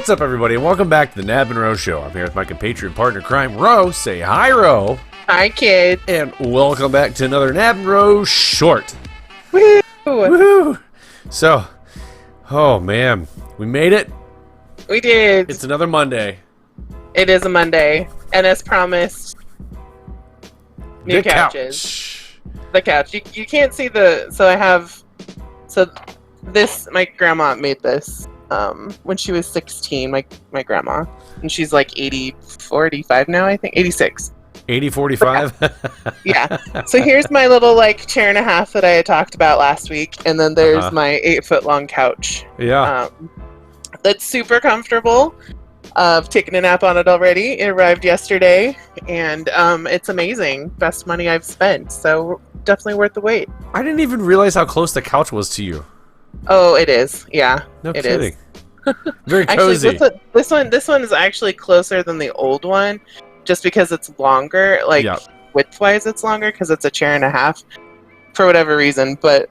What's up, everybody, and welcome back to the Knab and Ro Show. I'm here with my compatriot partner crime, Ro. Say hi, Ro. Hi, kid. And welcome back to another Knab and Ro short. Woo! Woohoo! So, oh man, we made it. We did. It's another Monday. It is a Monday, and as promised, new couches. The couch. You can't see the. This, my grandma made this when she was 16. My grandma, and she's like 45 now. I think 86. 45. Yeah. So here's my little chair and a half that I had talked about last week, and then there's my 8-foot long couch. Yeah. That's super comfortable. I've taken a nap on it already. It arrived yesterday, and it's amazing. Best money I've spent, so definitely worth the wait. I didn't even realize how close the couch was to you. Oh, it is. Yeah, no kidding. Very cozy. Actually, this one is actually closer than the old one, just because it's longer. Width-wise, it's longer because it's a chair and a half, for whatever reason. But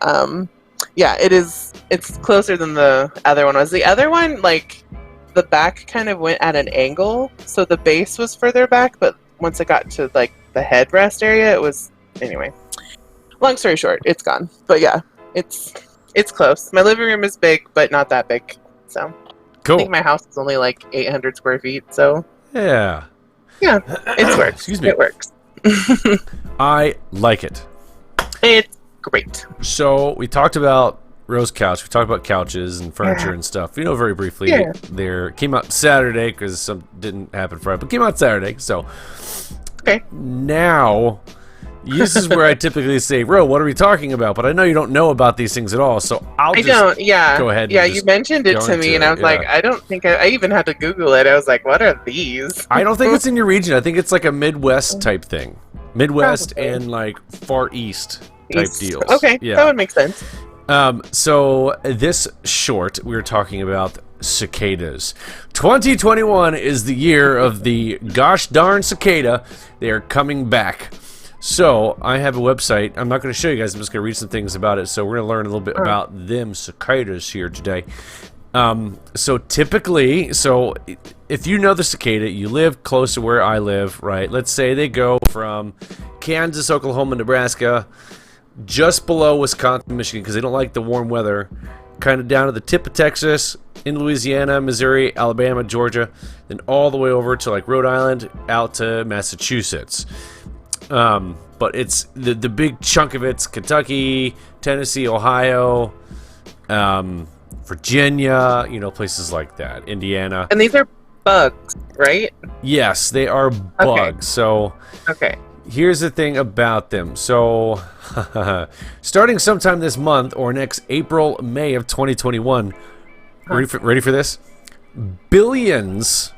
yeah, it is. It's closer than the other one was. The other one, the back kind of went at an angle, so the base was further back, but once it got to the headrest area, it was anyway. Long story short, it's gone. But yeah, it's close. My living room is big, but not that big. So cool. I think my house is only 800 square feet. So yeah, it works. Excuse me. It works. I like it. It's great. So we talked about Ro's couch. We talked about couches and furniture and stuff. Very briefly. Yeah. There came out Saturday because some didn't happen Friday, but came out Saturday. So okay. Now, this is where I typically say, Ro, what are we talking about? But I know you don't know about these things at all, so go ahead. Yeah, you mentioned it to me, and I was like, I don't think I even had to Google it. I was like, what are these? I don't think it's in your region. I think it's like a Midwest type thing. Midwest and Far East type deals. Okay, yeah. That would make sense. So this short, we were talking about cicadas. 2021 is the year of the gosh darn cicada. They are coming back. So I have a website. I'm not going to show you guys. I'm just going to read some things about it. So we're going to learn a little bit about them cicadas here today. So typically, if you know the cicada, you live close to where I live, right? Let's say they go from Kansas, Oklahoma, Nebraska, just below Wisconsin, Michigan, because they don't like the warm weather, kind of down to the tip of Texas, in Louisiana, Missouri, Alabama, Georgia, then all the way over to Rhode Island, out to Massachusetts. But it's the big chunk of it's Kentucky, Tennessee, Ohio, Virginia, places like that, Indiana. And these are bugs, right? Yes, they are bugs. Okay. So okay. Here's the thing about them. So starting sometime this month or next April, May of 2021, ready for this? Billions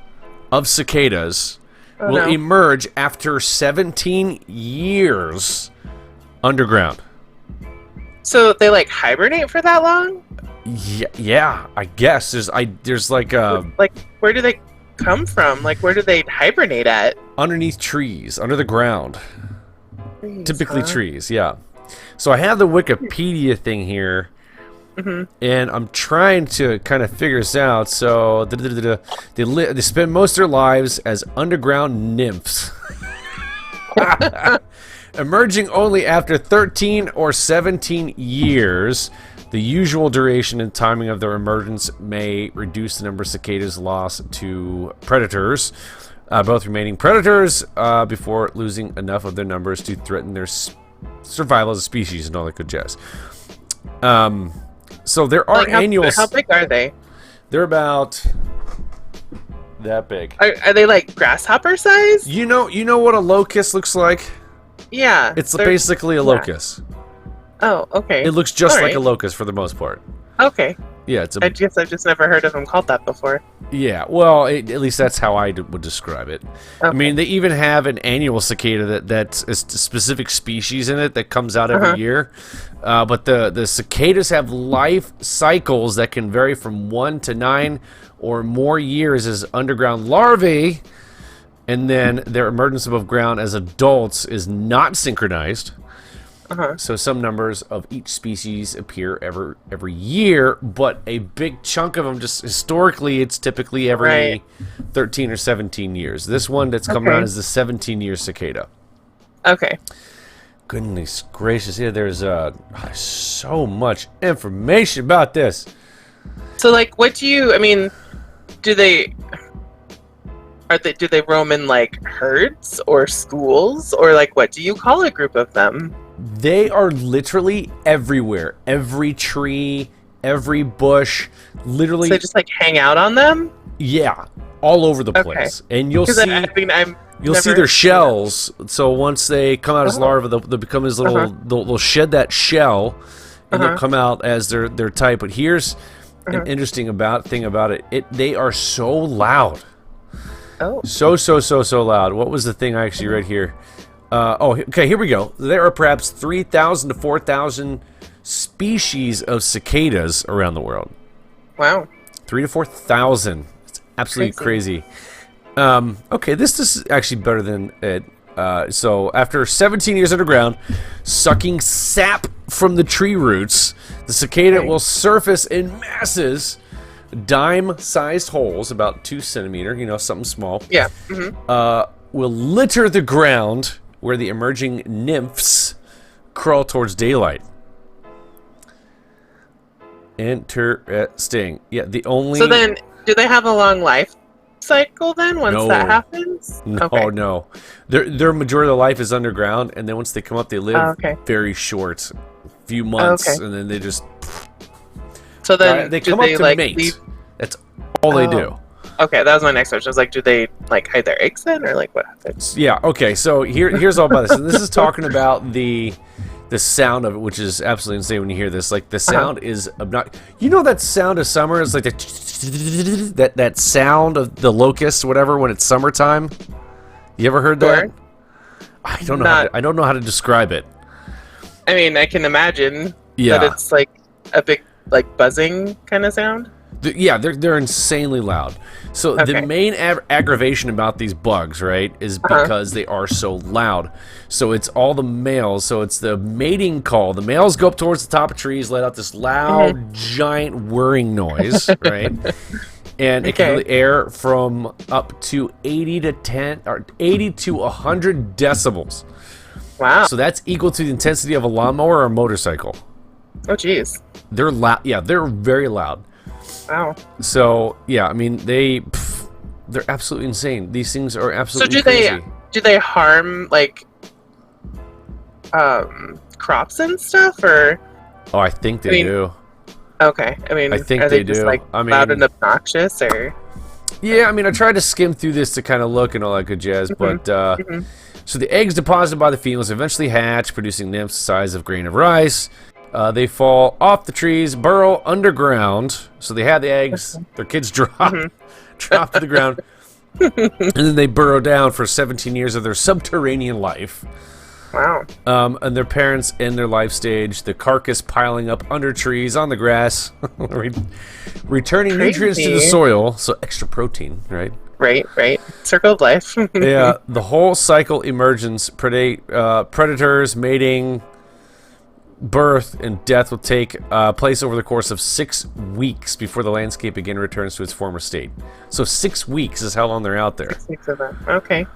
of cicadas will emerge after 17 years underground. So they hibernate for that long? Yeah, I guess there's where do they come from? Where do they hibernate at? Underneath trees, under the ground. Typically trees, yeah. So I have the Wikipedia thing here. And I'm trying to kind of figure this out. So they spend most of their lives as underground nymphs, emerging only after 13 or 17 years. The usual duration and timing of their emergence may reduce the number of cicadas lost to predators, both remaining predators, before losing enough of their numbers to threaten their survival as a species and all that good jazz. So there are annual. How big are they? They're about that big. Are they grasshopper size? You know what a locust looks like? Yeah. It's basically a locust. Oh, okay. It looks just like a locust for the most part. Okay. Yeah, I guess I've just never heard of them called that before. Yeah, well, at least that's how I would describe it. Okay. I mean, they even have an annual cicada that's a specific species in it that comes out every year. But the cicadas have life cycles that can vary from 1 to 9 or more years as underground larvae, and then their emergence above ground as adults is not synchronized. So some numbers of each species appear every year, but a big chunk of them, just historically, it's typically every 13 or 17 years. This one that's coming around is the 17-year cicada. Okay. Goodness gracious, yeah, there's so much information about this. So, like, what do you, I mean, do they roam in, like, herds or schools? Or, like, what do you call a group of them? They are literally everywhere. Every tree, every bush, literally. So just, like, hang out on them? Yeah, all over the place. And you'll see... You'll see their shells. So once they come out as larvae, they'll become as little. They'll shed that shell, and they'll come out as their type. But here's an interesting thing about it. They are so loud. Oh. So loud. What was the thing I actually read here? Okay, here we go. There are perhaps 3,000 to 4,000 species of cicadas around the world. Wow. 3,000 to 4,000. It's absolutely crazy. Okay, this is actually better than it. So after 17 years underground, sucking sap from the tree roots, the cicada will surface in masses, dime-sized holes, about 2 centimeters, you know, something small. Yeah. Will litter the ground where the emerging nymphs crawl towards daylight. Interesting. Yeah, the only... So then, do they have a long life cycle then once that happens? No. Their majority of their life is underground, and then once they come up, they live very short, few months, and then they just... So then, they come up to mate. That's all they do. Okay, that was my next question. I was like, do they like hide their eggs then, or like what happens? Yeah. Okay. So here's all about this. And this is talking about the sound of it, which is absolutely insane when you hear this. Like the sound is obnoxious. You know that sound of summer is like that sound of the locusts, whatever, when it's summertime. You ever heard that? I don't know. I don't know how to describe it. I mean, I can imagine that it's like a big like buzzing kind of sound. Yeah, they're insanely loud. So the main aggravation about these bugs, right, is because they are so loud. So it's all the males. So it's the mating call. The males go up towards the top of trees, let out this loud, giant whirring noise, right? And it can really air from up to 80 to 100 decibels. Wow. So that's equal to the intensity of a lawnmower or a motorcycle. Oh, jeez. They're loud. Yeah, they're very loud. Wow. So yeah, I mean they're absolutely insane. These things are absolutely crazy. Do they harm like crops and stuff, or? Oh, I think they do. Okay, I mean, I think are they just, do. Like, I mean, loud and obnoxious, or? Yeah, I mean, I tried to skim through this to kind of look and all that good jazz, but so the eggs deposited by the females eventually hatch, producing nymphs the size of a grain of rice. They fall off the trees, burrow underground. So they have the eggs. Their kids drop to the ground, and then they burrow down for 17 years of their subterranean life. Wow. And their parents end their life stage, the carcass piling up under trees on the grass, returning nutrients to the soil, so extra protein, right? Right. Circle of life. Yeah, the whole cycle emergence, predators, mating, birth, and death will take place over the course of 6 weeks before the landscape again returns to its former state. So 6 weeks is how long they're out there. 6 weeks of that. Okay.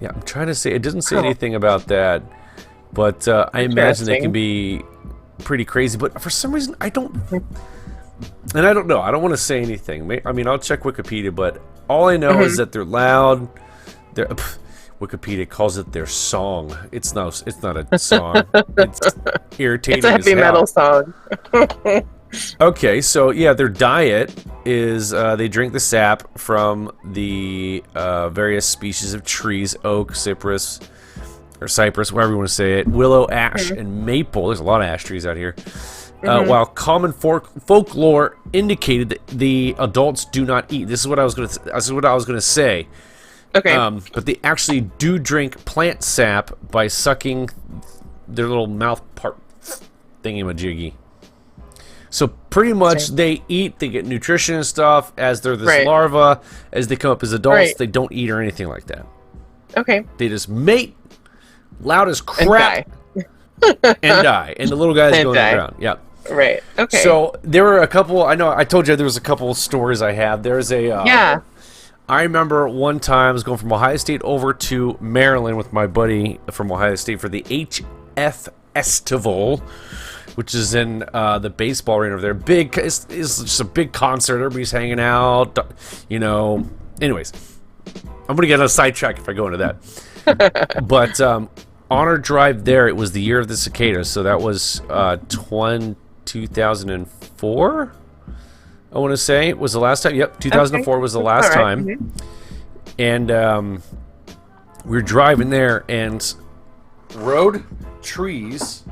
Yeah, I'm trying to say, it doesn't say anything about that, but I imagine they can be pretty crazy, but for some reason I don't know. I don't want to say anything. I mean, I'll check Wikipedia, but all I know is that they're loud. Wikipedia calls it their song. It's not a song. It's irritating. It's a heavy metal song. Okay, so yeah, their diet is they drink the sap from the various species of trees: oak, cypress, whatever you want to say it, willow, ash, and maple. There's a lot of ash trees out here. While common folklore indicated that the adults do not eat. This is what I was going to say. Okay. But they actually do drink plant sap by sucking their little mouth part thingy-majiggy. So pretty much they eat, they get nutrition and stuff as they're this larva. As they come up as adults, they don't eat or anything like that. Okay. They just mate, loud as crap, and die, and the little guy's And going die. around. Yeah. Right. Okay. So there were a couple. I know I told you there was a couple of stories I have. There's a. yeah. I remember one time I was going from Ohio State over to Maryland with my buddy from Ohio State for the HF Festival, which is in the baseball arena over there. Big, it's just a big concert. Everybody's hanging out, you know. Anyways, I'm gonna get on a sidetrack if I go into that. But on our drive there, it was the year of the cicada, so that was 2004. I want to say was the last time. Yep, 2004 was the last time. Mm-hmm. And we were driving there, and road, trees,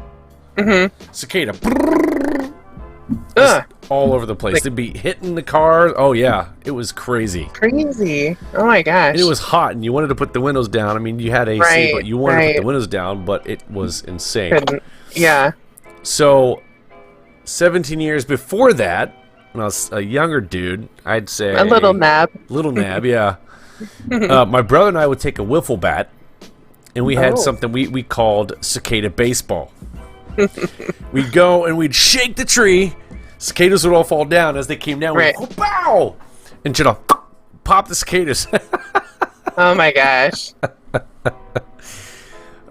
cicada, all over the place. They'd be hitting the cars. Oh yeah, it was crazy. Crazy. Oh my gosh. And it was hot, and you wanted to put the windows down. I mean, you had AC, Right, but you wanted to put right. the windows down. But it was insane. Couldn't. Yeah. So, 17 years before that, when I was a younger dude, I'd say A little nab. Little nab, yeah. My brother and I would take a wiffle bat, and we had something we called cicada baseball. We'd go and we'd shake the tree. Cicadas would all fall down. As they came down, Right. we'd go, pow! And you know, pop the cicadas. Oh my gosh.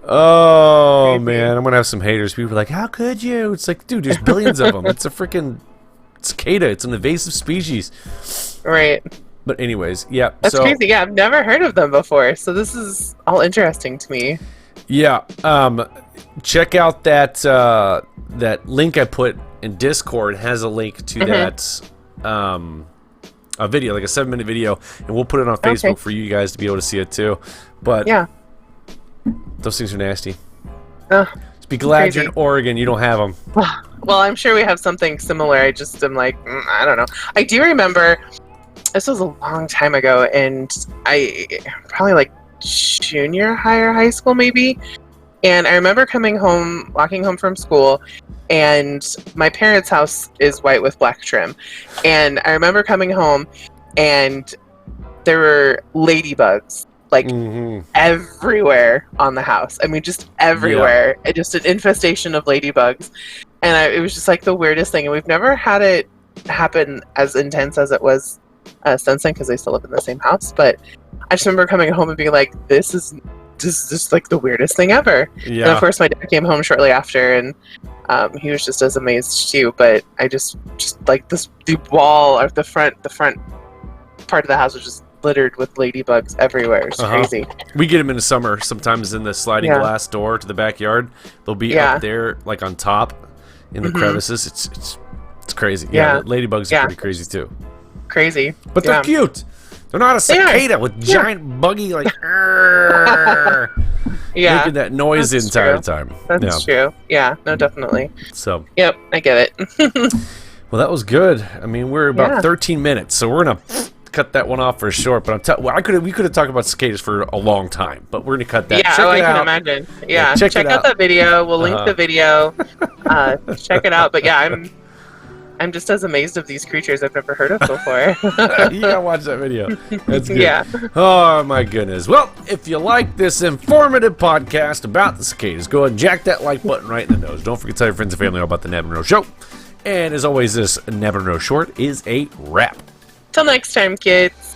Oh, Crazy. man. I'm going to have some haters. People are like, how could you? It's like, dude, there's billions of them. It's a freaking cicada. It's an invasive species. Right. But anyways, yeah. That's so, crazy. Yeah, I've never heard of them before. So this is all interesting to me. Yeah. Check out that that link I put in Discord. It has a link to that a video, like a 7-minute video, and we'll put it on Facebook for you guys to be able to see it too. But Yeah. those things are nasty. Ugh, Just be glad crazy. you're in Oregon. You don't have them. well, I'm sure we have something similar. I just am like, I don't know. I do remember this was a long time ago, and I probably like junior high or high school maybe. And I remember walking home from school, and my parents' house is white with black trim. And I remember coming home, and there were ladybugs like everywhere on the house. I mean, just everywhere. Yeah. Just an infestation of ladybugs. And it was just like the weirdest thing. And we've never had it happen as intense as it was since then, because they still live in the same house. But I just remember coming home and being like, this is just like the weirdest thing ever. Yeah. And of course my dad came home shortly after, and he was just as amazed too. But I just like the wall or the front part of the house was just littered with ladybugs everywhere. It's crazy. We get them in the summer sometimes in the sliding glass door to the backyard. They'll be up there, like on top in the crevices. It's crazy. Yeah, the ladybugs are pretty crazy too. Crazy. But they're cute. They're not a cicada with giant buggy like making that noise the entire time. That's true. Yeah, no, definitely. So. Yep, I get it. Well, that was good. I mean, we're about 13 minutes, so we're gonna cut that one off for short. But we could have talked about cicadas for a long time, but we're gonna cut that. Yeah, I can imagine. Yeah, check out that video. We'll link the video. Check it out. But yeah, I'm just as amazed of these creatures I've never heard of before. You gotta watch that video. That's good. Yeah. Oh my goodness. Well, if you like this informative podcast about the cicadas, go ahead and jack that like button right in the nose. Don't forget to tell your friends and family about the Knab and Ro Show. And as always, this Knab and Ro Short is a wrap. Till next time, kids.